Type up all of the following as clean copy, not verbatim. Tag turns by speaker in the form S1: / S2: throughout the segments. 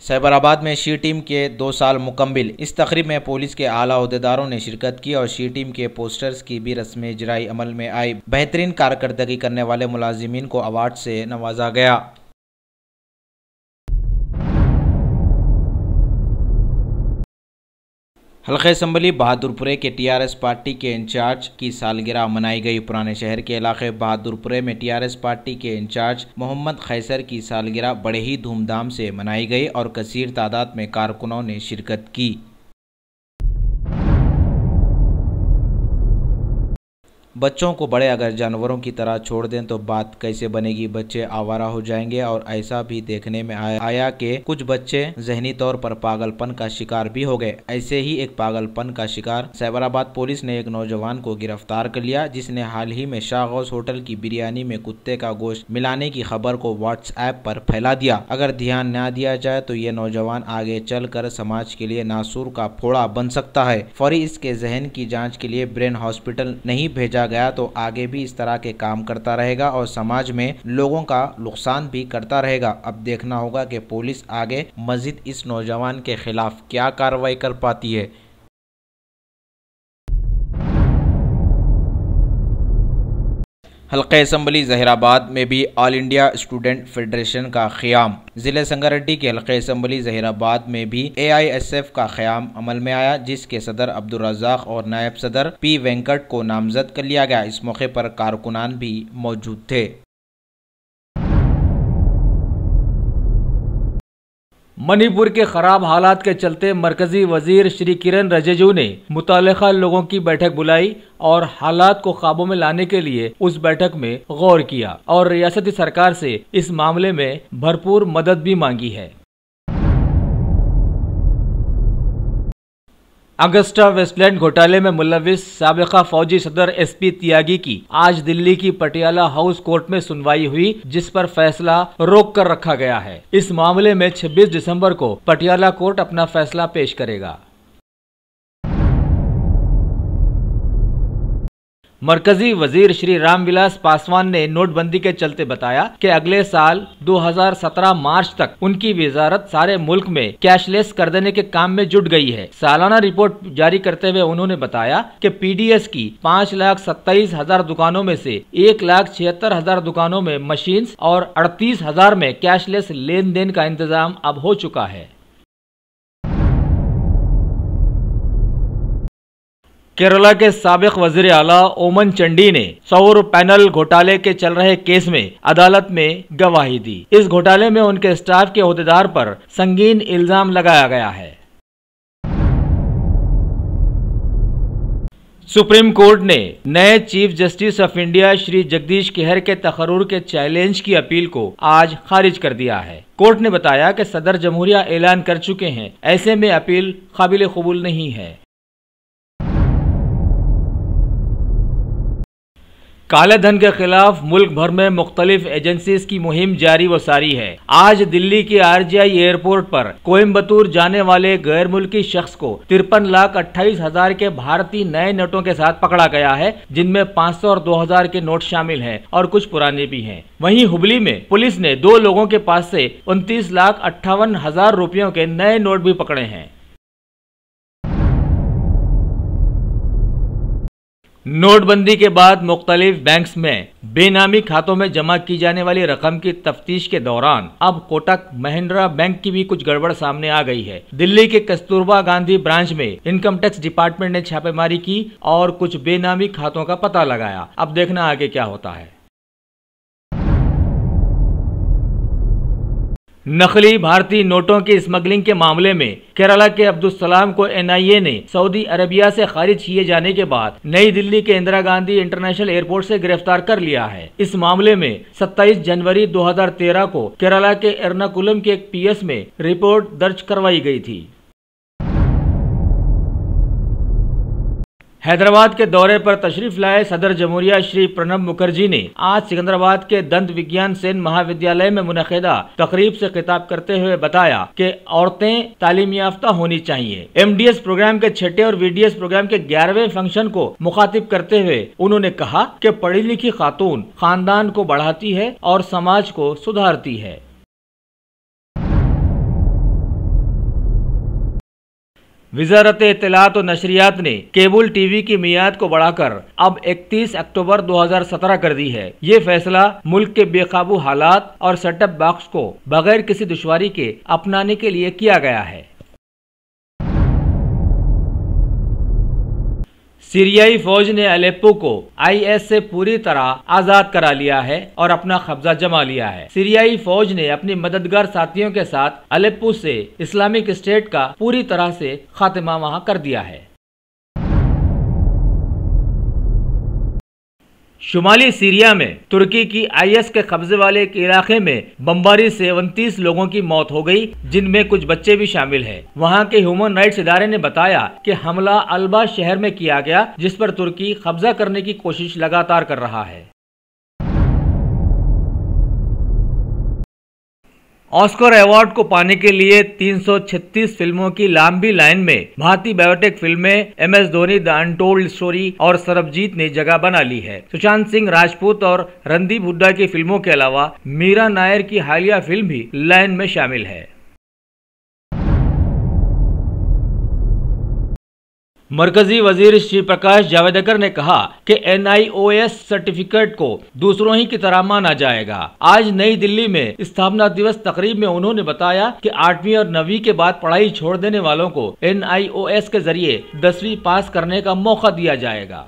S1: साइबराबाद में she team के 2 साल मुकम्मिल। इस तकरीब में पुलिस के आला अहदेदारों ने शिरकत की और शी टीम के पोस्टर्स की भी रस्में इजराई अमल में आई। बेहतरीन कारकर्दगी करने वाले मुलाजिमीन को अवार्ड से नवाजा गया। हल्के असम्बली बहादुरपुरे के टीआरएस पार्टी के इंचार्ज की सालगिरह मनाई गई। पुराने शहर के इलाके बहादुरपुरे में टीआरएस पार्टी के इंचार्ज मोहम्मद खैसर की सालगिरह बड़े ही धूमधाम से मनाई गई और कसीर तादाद में कारकुनों ने शिरकत की। बच्चों को बड़े अगर जानवरों की तरह छोड़ दें तो बात कैसे बनेगी, बच्चे आवारा हो जाएंगे। और ऐसा भी देखने में आया कि कुछ बच्चे जहनी तौर पर पागलपन का शिकार भी हो गए। ऐसे ही एक पागलपन का शिकार साइबराबाद पुलिस ने एक नौजवान को गिरफ्तार कर लिया, जिसने हाल ही में शाह गौस होटल की बिरयानी में कुत्ते का गोश्त मिलाने की खबर को व्हाट्सएप पर फैला दिया। अगर ध्यान न दिया जाए तो ये नौजवान आगे चलकर समाज के लिए नासूर का फोड़ा बन सकता है। फौरी इसके जहन की जाँच के लिए ब्रेन हॉस्पिटल नहीं भेजा गया तो आगे भी इस तरह के काम करता रहेगा और समाज में लोगों का नुकसान भी करता रहेगा। अब देखना होगा कि पुलिस आगे मजीद इस नौजवान के खिलाफ क्या कार्रवाई कर पाती है। हल्के असम्बली जहीराबाद में भी ऑल इंडिया स्टूडेंट फेडरेशन का क़याम। ज़िले संगारेड्डी के हल्के असम्बली जहीराबाद में भी AISF का क़याम अमल में आया, जिसके सदर अब्दुल रज़ाक और नायब सदर P वेंकट को नामजद कर लिया गया। इस मौके पर कारकुनान भी मौजूद थे।
S2: मणिपुर के खराब हालात के चलते मरकजी वजीर श्री किरण रिजिजू ने मुतल्लिका लोगों की बैठक बुलाई और हालात को काबू में लाने के लिए उस बैठक में गौर किया और रियासती सरकार से इस मामले में भरपूर मदद भी मांगी है। अगस्टा वेस्टलैंड घोटाले में मुलविस साबिका फौजी सदर SP त्यागी की आज दिल्ली की पटियाला हाउस कोर्ट में सुनवाई हुई, जिस पर फैसला रोक कर रखा गया है। इस मामले में 26 दिसंबर को पटियाला कोर्ट अपना फैसला पेश करेगा। मरकजी वजीर श्री रामविलास पासवान ने नोटबंदी के चलते बताया कि अगले साल 2017 मार्च तक उनकी वजारत सारे मुल्क में कैशलेस कर देने के काम में जुट गई है। सालाना रिपोर्ट जारी करते हुए उन्होंने बताया कि PDS की 5,27,000 दुकानों में से 1,76,000 दुकानों में मशीन्स और 38,000 में कैशलेस लेन देन का इंतजाम अब हो चुका है। केरला के साबिक वजीर आला ओमन चंडी ने सौर पैनल घोटाले के चल रहे केस में अदालत में गवाही दी। इस घोटाले में उनके स्टाफ के ओहदेदार पर संगीन इल्जाम लगाया गया है। सुप्रीम कोर्ट ने नए chief justice of India Shri Jagdish Kehar के तकर्रुर के चैलेंज की अपील को आज खारिज कर दिया है। कोर्ट ने बताया कि सदर जमहूरिया ऐलान कर चुके हैं, ऐसे में अपील काबिल कबूल नहीं है। काले धन के खिलाफ मुल्क भर में मुख्तलिफ एजेंसीज की मुहिम जारी व सारी है। आज दिल्ली के RGI एयरपोर्ट पर कोयम्बतूर जाने वाले गैर मुल्की शख्स को 53,28,000 के भारतीय नए नोटों के साथ पकड़ा गया है, जिनमें 500 और 2,000 के नोट शामिल हैं और कुछ पुराने भी हैं। वहीं हुबली में पुलिस ने 2 लोगों के पास से 29,58,000 रुपयों के नए नोट भी पकड़े हैं। नोटबंदी के बाद मुख्तलिफ बैंक्स में बेनामी खातों में जमा की जाने वाली रकम की तफ्तीश के दौरान अब कोटक महिंद्रा बैंक की भी कुछ गड़बड़ सामने आ गई है। दिल्ली के कस्तूरबा गांधी ब्रांच में इनकम टैक्स डिपार्टमेंट ने छापेमारी की और कुछ बेनामी खातों का पता लगाया। अब देखना आगे क्या होता है। नकली भारतीय नोटों की स्मगलिंग के मामले में केरला के अब्दुल सलाम को NIA ने सऊदी अरबिया से खारिज किए जाने के बाद नई दिल्ली के इंदिरा गांधी इंटरनेशनल एयरपोर्ट से गिरफ्तार कर लिया है। इस मामले में 27 जनवरी 2013 को केरला के एर्नाकुलम के एक PS में रिपोर्ट दर्ज करवाई गई थी। हैदराबाद के दौरे पर तशरीफ लाए सदर जमहूरिया श्री प्रणब मुखर्जी ने आज सिकंदराबाद के दंत विज्ञान सेन महाविद्यालय में मुनक़िदा तकरीब से खिताब करते हुए बताया कि औरतें तालीम याफ्ता होनी चाहिए। MDS प्रोग्राम के 6ठे और VDS प्रोग्राम के 11वें फंक्शन को मुखातिब करते हुए उन्होंने कहा कि पढ़ी लिखी खातून खानदान को बढ़ाती है और समाज को सुधारती है। वज़ारत इत्तलात और नशरियात ने केबल टीवी की मियाद को बढ़ाकर अब 31 अक्टूबर 2017 कर दी है। ये फैसला मुल्क के बेकाबू हालात और सेटअप बॉक्स को बगैर किसी दुश्वारी के अपनाने के लिए किया गया है। सीरियाई फौज ने अलेप्पो को आईएस से पूरी तरह आजाद करा लिया है और अपना कब्जा जमा लिया है। सीरियाई फौज ने अपने मददगार साथियों के साथ अलेप्पो से इस्लामिक स्टेट का पूरी तरह से खात्मा वहां कर दिया है। शुमाली सीरिया में तुर्की की आईएस के कब्जे वाले एक इलाके में बमबारी से 29 लोगों की मौत हो गई, जिनमें कुछ बच्चे भी शामिल हैं। वहां के ह्यूमन राइट्स इदारे ने बताया कि हमला अल्बा शहर में किया गया, जिस पर तुर्की कब्जा करने की कोशिश लगातार कर रहा है। ऑस्कर अवार्ड को पाने के लिए 336 फिल्मों की लंबी लाइन में भारतीय बायोटेक फिल्में MS Dhoni, the untold story और सरबजीत ने जगह बना ली है। सुशांत सिंह राजपूत और रणदीप हुड्डा की फिल्मों के अलावा मीरा नायर की हालिया फिल्म भी लाइन में शामिल है। मरकजी वजीर श्री प्रकाश जावड़ेकर ने कहा कि NIOS सर्टिफिकेट को दूसरों ही की तरह माना जाएगा। आज नई दिल्ली में स्थापना दिवस तकरीब में उन्होंने बताया कि 8वीं और 9वीं के बाद पढ़ाई छोड़ देने वालों को NIOS के जरिए 10वीं पास करने का मौका दिया जाएगा।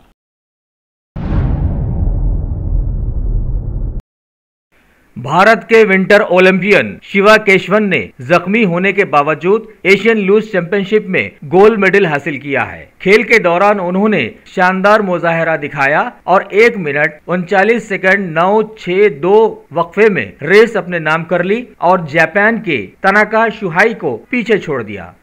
S2: भारत के विंटर ओलंपियन शिवा केशवन ने जख्मी होने के बावजूद एशियन लूज चैंपियनशिप में गोल्ड मेडल हासिल किया है। खेल के दौरान उन्होंने शानदार मुजाहरा दिखाया और 1 मिनट 39 सेकंड 962 वक्फे में रेस अपने नाम कर ली और जापान के तनाका शुहाई को पीछे छोड़ दिया।